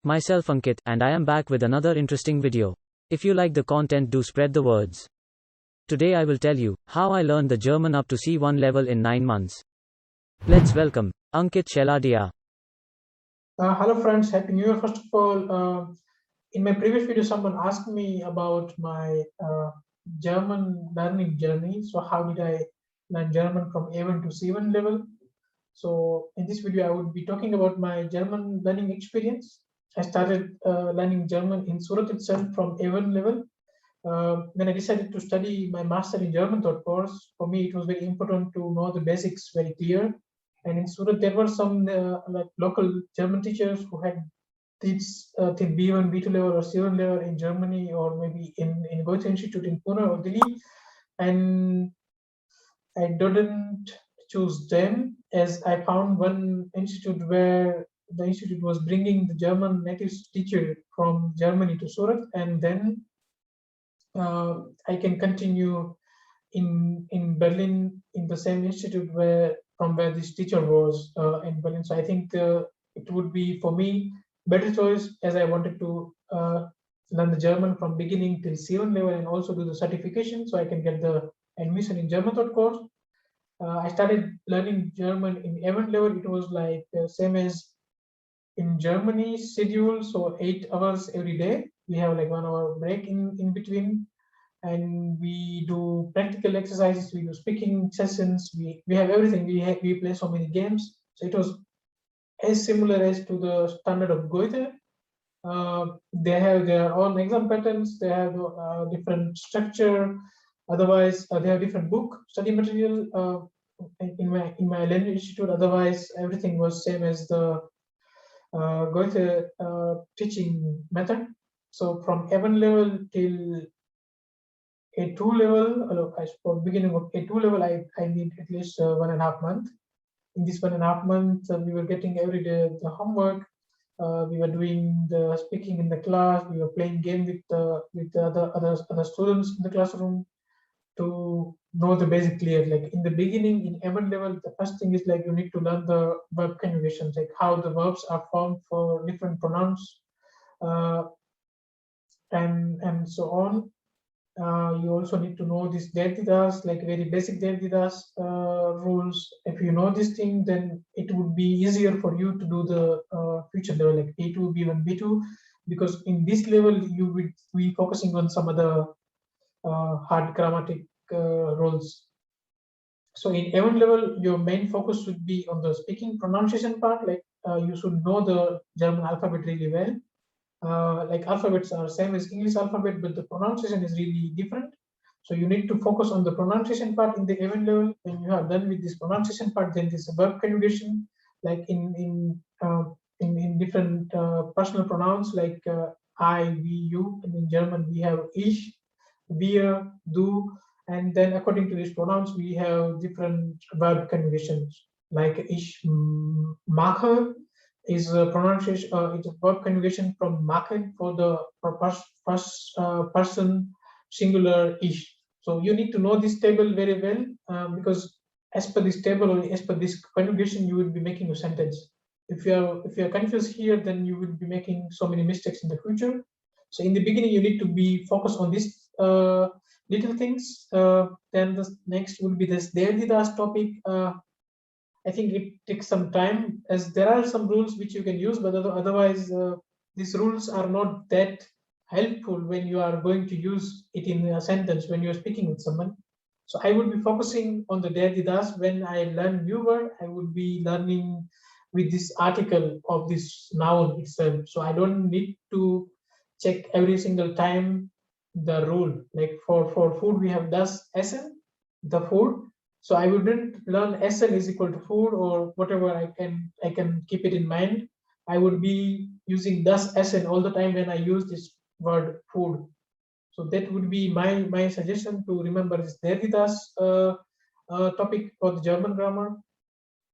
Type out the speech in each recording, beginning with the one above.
Myself Ankit, and I am back with another interesting video. If you like the content, do spread the words. Today I will tell you how I learned the German up to C1 level in 9 months. Let's welcome Ankit SHELADIYA. Hello friends, Happy New Year first of all. In my previous video, someone asked me about my German learning journey. So how did I learn German from A1 to C1 level? So in this video, I would be talking about my German learning experience. I started learning German in Surat itself from A1 level. When I decided to study my master in German thought course, for me it was very important to know the basics very clear. And in Surat, there were some like local German teachers who had teach till B1, B2 level or C1 level in Germany, or maybe in Goethe Institute in Pune or Delhi. And I didn't choose them, as I found one institute where the institute was bringing the German native teacher from Germany to Surat, and then I can continue in Berlin in the same institute from where this teacher was in Berlin. So I think it would be for me better choice, as I wanted to learn the German from beginning till C1 level and also do the certification so I can get the admission in German thought course. I started learning German in A1 level. It was like same as in Germany schedule, so 8 hours every day. We have like 1 hour break in between, and we do practical exercises, we do speaking sessions, we have everything. We play so many games, so it was as similar as to the standard of Goethe. They have their own exam patterns, they have different structure. Otherwise they have different book study material in my language institute. Otherwise everything was same as the Goethe teaching method. So from A1 level till A2 level, for beginning of A2 level, I need at least 1.5 months. In this 1.5 months, we were getting every day the homework. We were doing the speaking in the class. We were playing game with the other students in the classroom to know the basic clear. Like in the beginning, in A1 level, the first thing is like you need to learn the verb conjugations, like how the verbs are formed for different pronouns, and so on. You also need to know this der, das, like very basic der, das rules. If you know this thing, then it would be easier for you to do the future level like A2, B1, B2, because in this level you would be focusing on some other hard grammatic rules. So in A1 level, your main focus should be on the speaking pronunciation part. Like you should know the German alphabet really well. Like alphabets are same as English alphabet, but the pronunciation is really different. So you need to focus on the pronunciation part in the A1 level. When you are done with this pronunciation part, then this verb conjugation, like in different personal pronouns like I, we, you, and in German we have ich, wir, du, and then according to these pronouns we have different verb conjugations. Like ich mache is a pronunciation, it's a verb conjugation from machen for the first person singular ich. So you need to know this table very well, because as per this table or as per this conjugation, you will be making a sentence. If you're confused here, then you will be making so many mistakes in the future. So in the beginning, you need to be focused on these little things. Then the next will be this der, das topic. I think it takes some time, as there are some rules which you can use, but otherwise these rules are not that helpful when you are going to use it in a sentence when you are speaking with someone. So I would be focusing on the der, das. When I learn new word, I would be learning with this article of this noun itself. So I don't need to check every single time the rule. Like for food, we have das essen, the food. So I wouldn't learn SN is equal to food or whatever. I can keep it in mind. I would be using das SN all the time when I use this word food. So that would be my suggestion to remember this der, das topic for the German grammar.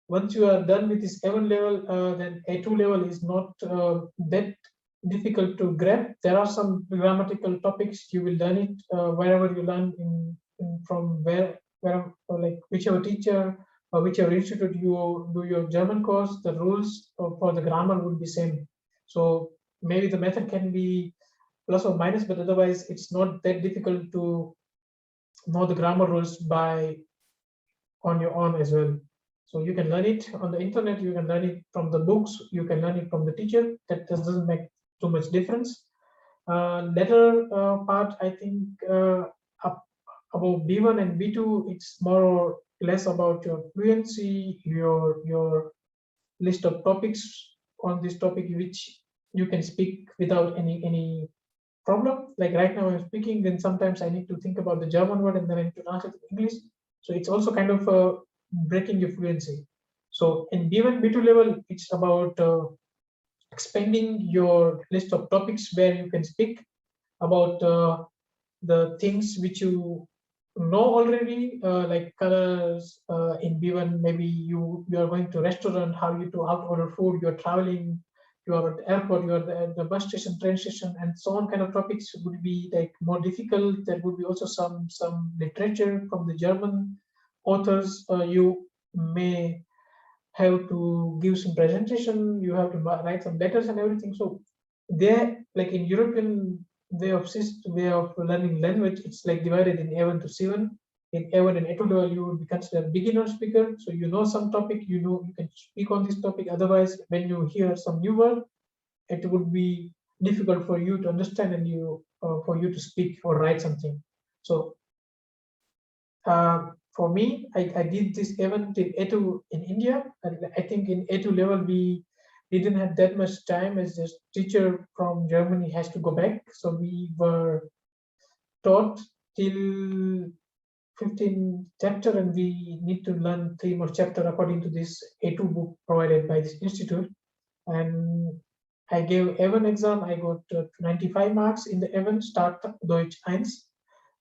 Once you are done with this A1 level, then A2 level is not that difficult to grab. There are some grammatical topics you will learn it wherever you learn from where like whichever teacher or whichever institute you do your German course, the rules for the grammar would be same. So maybe the method can be plus or minus, but otherwise it's not that difficult to know the grammar rules by on your own as well. So you can learn it on the internet, you can learn it from the books, you can learn it from the teacher. That doesn't make too much difference. Later part, I think up about B1 and B2, it's more or less about your fluency, your list of topics on this topic which you can speak without any problem. Like right now I'm speaking, then sometimes I need to think about the German word and then I need to translate it in English. So it's also kind of breaking your fluency. So in B1, B2 level, it's about expanding your list of topics where you can speak about the things which you know already, like colors. In B1, maybe you are going to restaurant, how to order food, you're traveling, you are at the airport, you are at the bus station, train station, and so on. Kind of topics would be like more difficult. There would be also some literature from the German authors. You may have to give some presentation, you have to write some letters and everything. So there, like in European way of learning language, it's like divided in A1 to C1. In A1 and A2 level, you would be considered beginner speaker. So you know some topic, you can speak on this topic. Otherwise, when you hear some new word, it would be difficult for you to understand and for you to speak or write something. So for me, I did this even till A2 in India. And I think in A2 level, we didn't have that much time as this teacher from Germany has to go back. So we were taught till 15 chapter and we need to learn 3 more chapter according to this A2 book provided by this institute. And I gave A1 exam. I got 95 marks in the A1 Start Deutsch 1.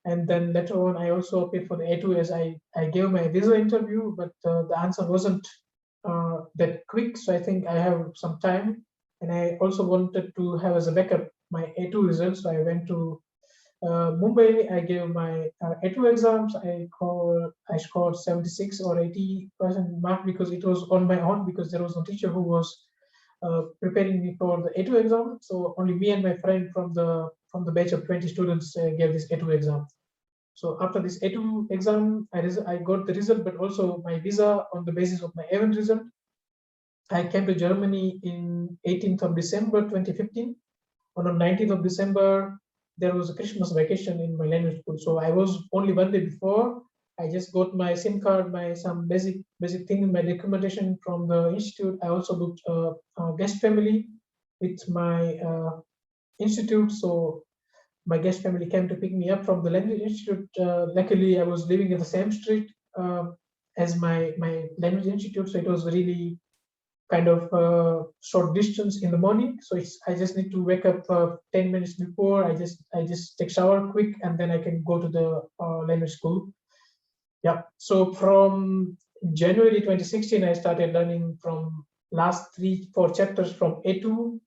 And then later on, I also applied for the A2 as I gave my visa interview, but the answer wasn't that quick. So I think I have some time. And I also wanted to have as a backup my A2 results. So I went to Mumbai. I gave my A2 exams. I scored 76 or 80% mark because it was on my own, because there was no teacher who was preparing me for the A2 exam. So only me and my friend from the batch of 20 students gave this A2 exam. So after this A2 exam, I got the result, but also my visa on the basis of my A1 result. I came to Germany in 18th of December 2015. On the 19th of December, there was a Christmas vacation in my language school. So I was only one day before. I just got my SIM card, some basic thing, my documentation from the institute. I also booked a guest family with my institute. So my guest family came to pick me up from the language institute. Luckily, I was living in the same street as my language institute, so it was really kind of short distance in the morning. So I just need to wake up 10 minutes before. I just take shower quick, and then I can go to the language school. Yeah. So from January 2016, I started learning from last 3-4 chapters from A2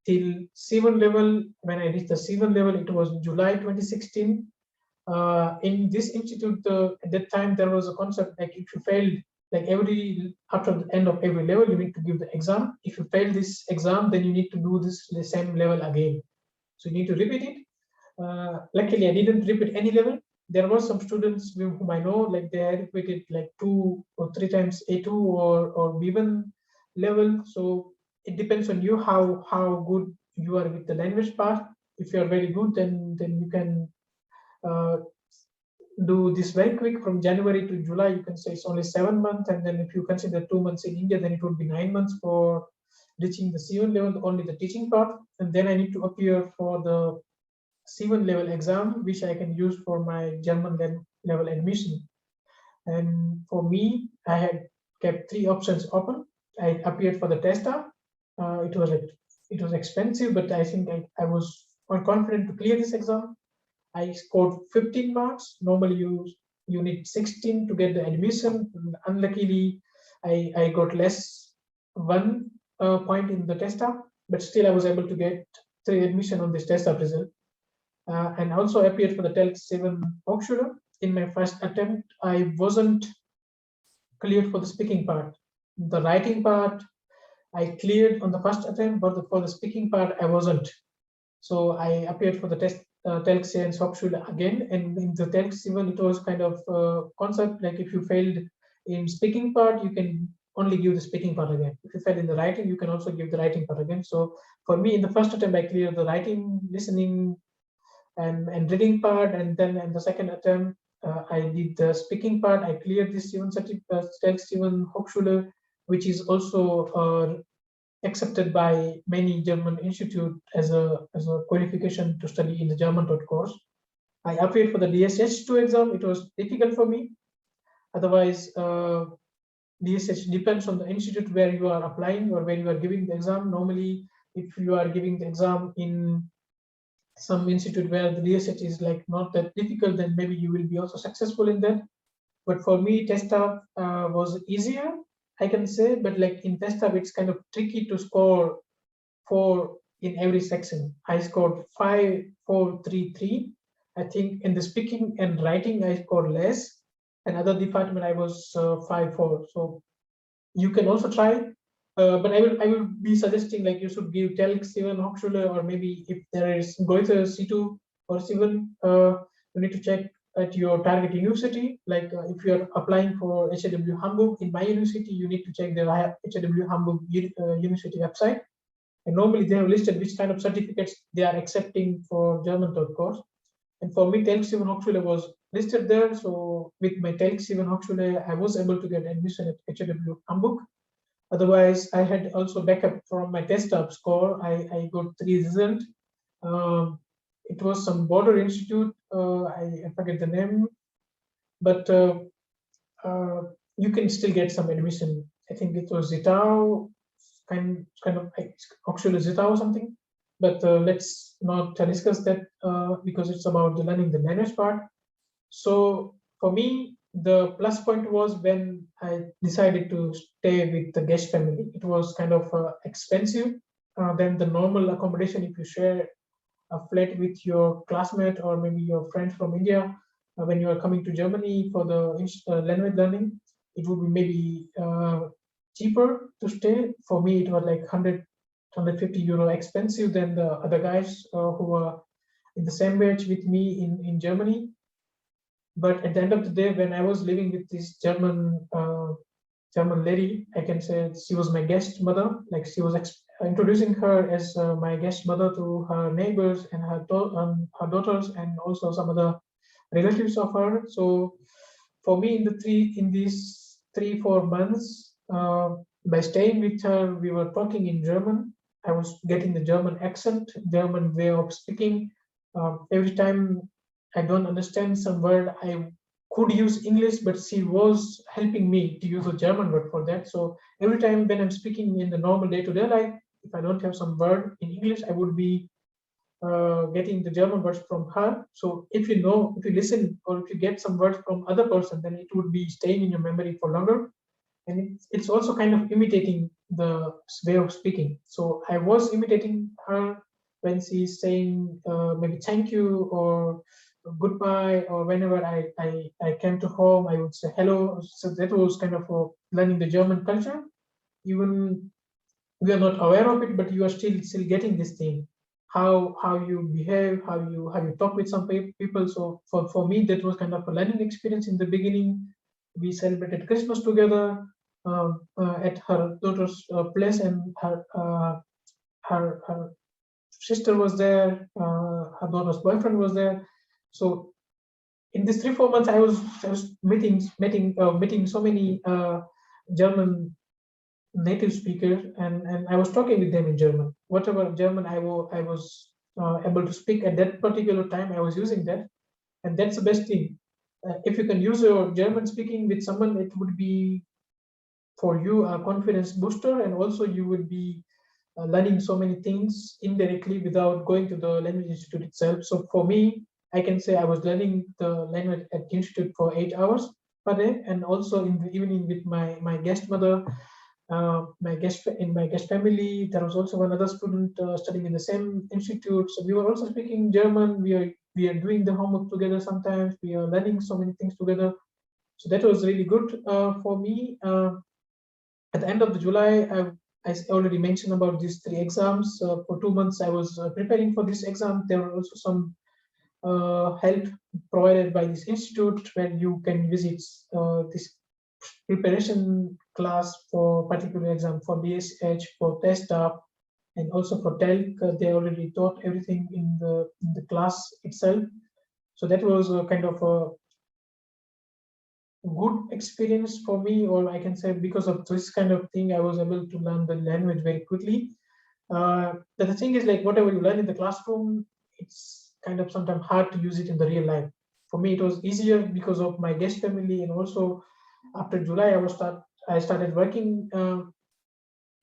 till C1 level. When I reached the C1 level, it was July 2016. In this institute, at that time, there was a concept like if you failed, like after the end of every level, you need to give the exam. If you fail this exam, then you need to do the same level again. So you need to repeat it. Luckily, I didn't repeat any level. There were some students whom I know, like they had repeated like 2 or 3 times A2 or B1 level. So it depends on you how good you are with the language part. If you are very good, then you can do this very quick. From January to July, you can say it's only 7 months, and then if you consider 2 months in India, then it would be 9 months for reaching the C1 level, only the teaching part. And then I need to appear for the C1 level exam, which I can use for my German level admission. And for me, I had kept 3 options open. I appeared for the tester. It was expensive, but I think I was quite confident to clear this exam. I scored 15 marks. Normally, you need 16 to get the admission. Unluckily, I got less 1 point in the tester, but still I was able to get 3 admission on this tester result. And also appeared for the TELC 7 Hochschule. In my first attempt, I wasn't cleared for the speaking part. The writing part, I cleared on the first attempt, but for the speaking part, I wasn't. So I appeared for the test TELC and Hochschule again, and in the TELC 7, it was kind of concept like if you failed in speaking part, you can only give the speaking part again. If you fail in the writing, you can also give the writing part again. So for me, in the first attempt, I cleared the writing, listening, and reading part, and then in the second attempt, I did the speaking part. I cleared this TELC 7 Hochschule, which is also accepted by many German institute as a qualification to study in the German course. I applied for the DSH2 exam. It was difficult for me. Otherwise, DSH depends on the institute where you are applying or where you are giving the exam. Normally, if you are giving the exam in some institute where the DSH is like not that difficult, then maybe you will be also successful in that. But for me, test up was easier, I can say. But like in test up, it's kind of tricky to score 4 in every section. I scored 5, 4, 3, 3. I think in the speaking and writing, I scored less. Another department, I was 5, 4. So you can also try. But I will be suggesting like you should give TELC 7 Hochschule, or maybe if there is Goethe C2 or 7, you need to check at your target university. Like if you are applying for HAW Hamburg in my university, you need to check the HAW Hamburg university website. And normally they have listed which kind of certificates they are accepting for German third course. And for me, TELC 7 Hochschule was listed there. So with my TELC 7 Hochschule, I was able to get admission at HAW Hamburg. Otherwise, I had also backup from my test up score. I got 3 results. It was some border institute. I forget the name, but you can still get some admission. I think it was Zitao, kind of Hochschule Zitao or something. But let's not discuss that because it's about the learning the language part. So for me, the plus point was when I decided to stay with the guest family. It was kind of expensive than the normal accommodation if you share a flat with your classmate or maybe your friends from India. When you are coming to Germany for the language learning, it would be maybe cheaper to stay. For me, it was like 150 euro expensive than the other guys who were in the same batch with me in Germany. But at the end of the day, when I was living with this German lady, I can say she was my guest mother. Like she was introducing her as my guest mother to her neighbors and her daughters and also some other relatives of her. So for me, in these 3-4 months, by staying with her, we were talking in German. I was getting the German accent, German way of speaking. Every time I don't understand some word, I could use English, but she was helping me to use a German word for that. So every time when I'm speaking in the normal day-to-day life, if I don't have some word in English, I would be getting the German words from her. So if you listen, or if you get some words from other person, then it would be staying in your memory for longer. And it's also kind of imitating the way of speaking. So I was imitating her when she's saying maybe thank you or goodbye, or whenever I came to home, I would say hello. So that was kind of learning the German culture. Even we are not aware of it, but you are still getting this thing, how you behave, how you talk with some people. So for me, that was kind of a learning experience in the beginning. We celebrated Christmas together at her daughter's place, and her sister was there, her daughter's boyfriend was there. So in these 3-4 months, I was meeting so many German native speakers, and I was talking with them in German. Whatever German I was able to speak at that particular time, I was using that, and that's the best thing. If you can use your German speaking with someone, it would be for you a confidence booster, and also you would be learning so many things indirectly without going to the language institute itself. So for me, I can say I was learning the language at the institute for 8 hours per day, and also in the evening with my guest mother, my guest family. There was also another student studying in the same institute. So we were also speaking German. We are doing the homework together. Sometimes we are learning so many things together. So that was really good for me. At the end of the July, I already mentioned about these 3 exams. For 2 months, I was preparing for this exam. There were also some help provided by this institute where you can visit this preparation class for particular exam for BSH, for test staff, and also for TELC. They already taught everything in the class itself. So that was a kind of a good experience for me, or I can say because of this kind of thing, I was able to learn the language very quickly. But the thing is, like, whatever you learn in the classroom, it's kind of sometimes hard to use it in the real life. For me, it was easier because of my guest family, and also after July, I started working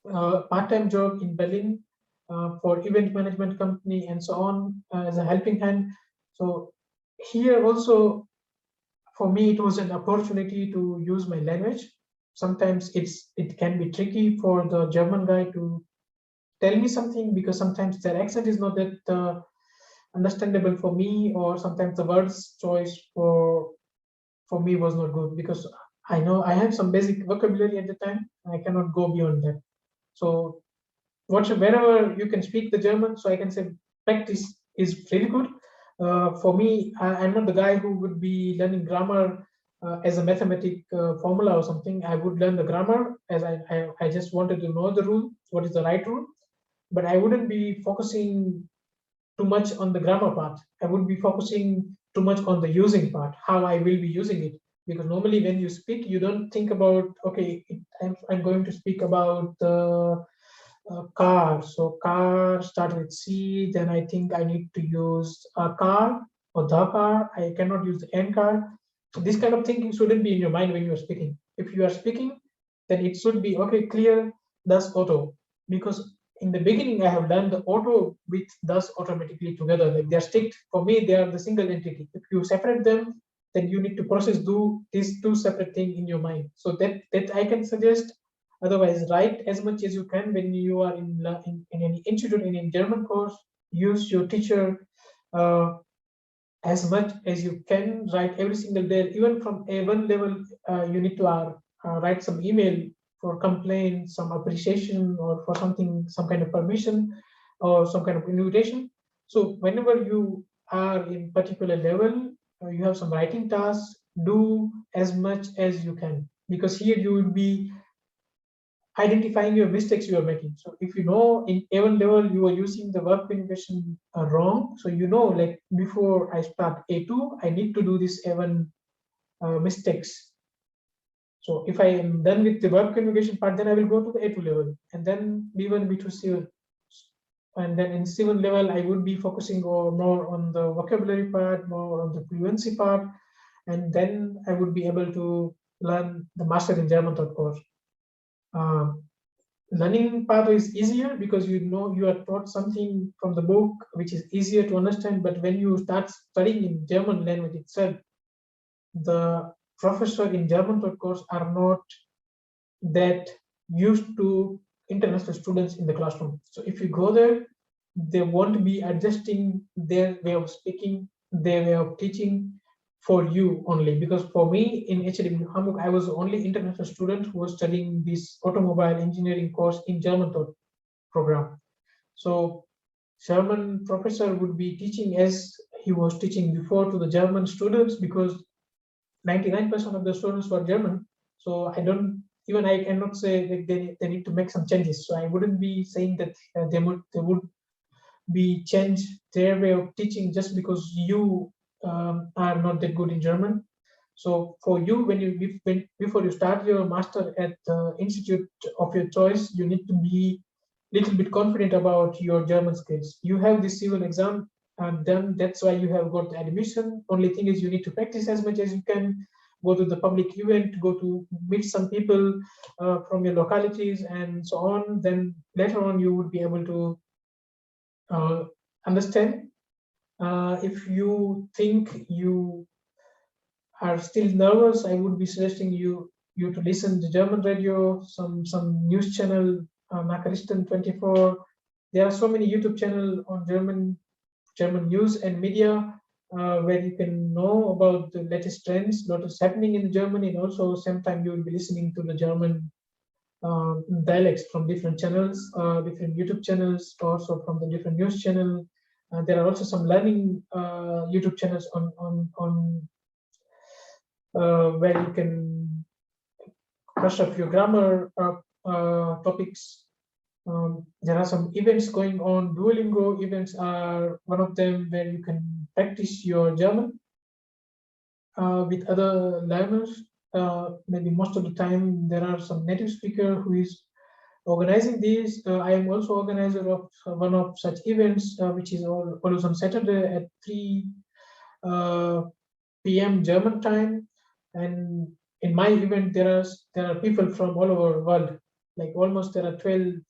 part-time job in Berlin for event management company and so on as a helping hand. So here also, for me, it was an opportunity to use my language. Sometimes it can be tricky for the German guy to tell me something because sometimes their accent is not that understandable for me, or sometimes the words choice for me was not good because I know I have some basic vocabulary at the time. I cannot go beyond that. So wherever you can speak the German, so I can say practice is really good. For me, I'm not the guy who would be learning grammar as a mathematic formula or something. I would learn the grammar as I just wanted to know the rule, what is the right rule, but I wouldn't be focusing too much on the grammar part. I would be focusing too much on the using part, how I will be using it. Because normally when you speak, you don't think about, okay, I'm going to speak about the car. So car start with C, then I think I need to use a car or the car. I cannot use the N car. So this kind of thinking shouldn't be in your mind when you are speaking. If you are speaking, then it should be, okay, clear, thus auto. Because in the beginning, I have done the auto with thus automatically together. Like they're sticked. For me, they are the single entity. If you separate them, then you need to do these two separate things in your mind. So that I can suggest. Otherwise, write as much as you can when you are in any institute, in a German course. Use your teacher as much as you can. Write every single day, even from A1 level. You need to write some email for complaint, some appreciation, or for something, some kind of permission, or some kind of invitation. So whenever you are in particular level, you have some writing tasks. Do as much as you can, because here you will be identifying your mistakes you are making. So if you know in A1 level you are using the verb conjugation wrong, so you know, like, before I start A2, I need to do this A1 mistakes. So if I am done with the verb conjugation part, then I will go to the A2 level, and then B1, B2, C1. And then in C1 level, I would be focusing more on the vocabulary part, more on the fluency part, and then I would be able to learn the Master in German course. Learning part is easier because you know you are taught something from the book which is easier to understand. But when you start studying in German language itself, the professor in German course are not that used to international students in the classroom. So if you go there, they won't be adjusting their way of speaking, their way of teaching for you only. Because for me in HDW Hamburg, I was the only international student who was studying this automobile engineering course in German program. So German professor would be teaching as he was teaching before to the German students, because 99% of the students were German. So I cannot say that they need to make some changes. So I wouldn't be saying that they would be change their way of teaching just because you are not that good in German. So for you, before you start your master at the institute of your choice, you need to be little bit confident about your German skills. You have this civil exam, and then that's why you have got the admission. Only thing is you need to practice as much as you can. Go to the public event, go to meet some people from your localities and so on. Then later on you would be able to understand. If you think you are still nervous, I would be suggesting you to listen to German radio, some news channel, Nachrichten 24. There are so many YouTube channel on German news and media where you can know about the latest trends, what is happening in Germany, and also same time you will be listening to the German dialects from different channels, different YouTube channels, also from the different news channel. There are also some learning YouTube channels on where you can brush up your grammar topics. There are some events going on. Duolingo events are one of them where you can practice your German with other learners. Maybe most of the time there are some native speaker who is organizing these. I am also organizer of one of such events, which is always on Saturday at 3 p.m. German time. And in my event, there are people from all over the world. Like almost there are 12 to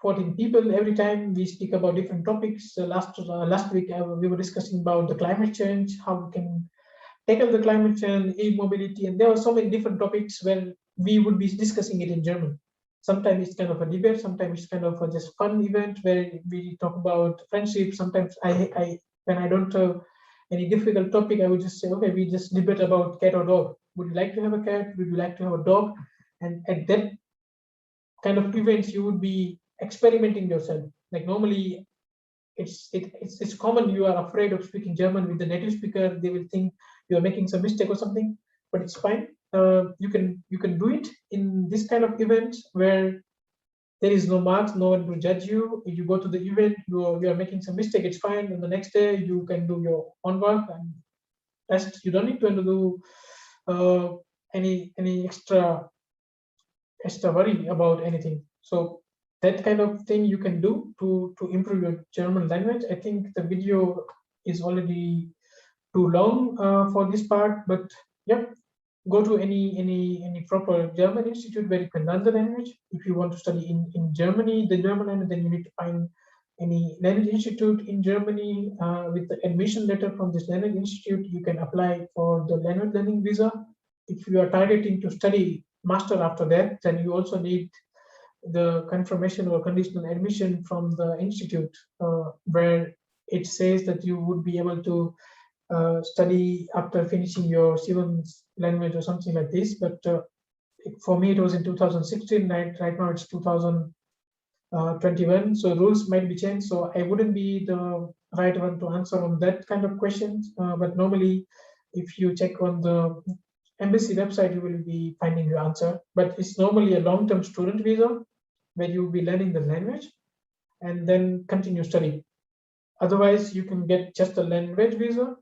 14 people every time. We speak about different topics. Last week we were discussing about the climate change, how we can tackle the climate change, e-mobility, and there were so many different topics where we would be discussing it in German. Sometimes it's kind of a debate, sometimes it's kind of a just fun event where we talk about friendship. Sometimes I when I don't have any difficult topic, I would just say, okay, we just debate about cat or dog. Would you like to have a cat? Would you like to have a dog? And at that kind of events, you would be experimenting yourself. Like normally, it's common you are afraid of speaking German with the native speaker. They will think you are making some mistake or something, but it's fine. You can do it in this kind of event where there is no marks, no one to judge you. If you go to the event, you are making some mistake, it's fine. And the next day you can do your own work and rest. You don't need to do any extra worry about anything. So that kind of thing you can do to improve your German language. I think the video is already too long for this part, but yeah, go to any proper German institute where you can learn the language. If you want to study in Germany, the German language, then you need to find any language institute in Germany with the admission letter from this language institute. You can apply for the language learning visa. If you are targeting to study master after that, then you also need the confirmation or conditional admission from the institute where it says that you would be able to study after finishing your C1 language or something like this. But for me, it was in 2016. Right now, it's 2021. So rules might be changed. So I wouldn't be the right one to answer on that kind of questions. But normally, if you check on the embassy website, you will be finding your answer. But it's normally a long-term student visa where you will be learning the language and then continue studying. Otherwise, you can get just a language visa,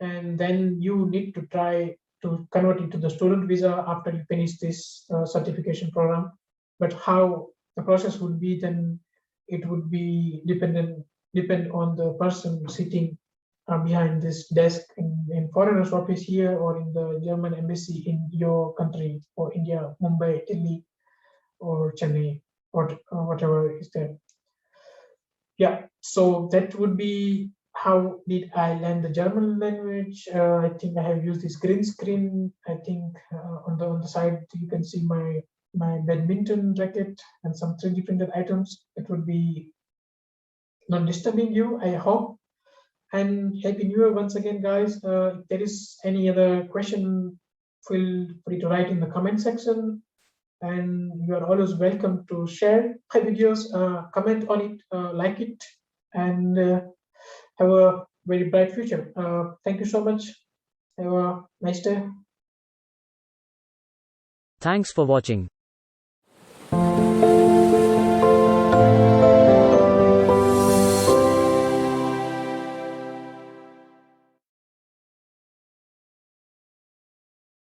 and then you need to try to convert it to the student visa after you finish this certification program. But how the process would be, then it would be depend on the person sitting behind this desk in foreigners office here or in the German embassy in your country, or India, Mumbai, Delhi, or Chennai, or whatever is there. Yeah, so that would be how did I learn the German language. I think I have used this green screen. I think on the side you can see my badminton racket and some 3D printed items. It would be not disturbing you, I hope. And happy new year once again, guys. If there is any other question, feel free to write in the comment section. And you are always welcome to share my videos, comment on it, like it, and have a very bright future. Thank you so much. Have a nice day. Thanks for watching.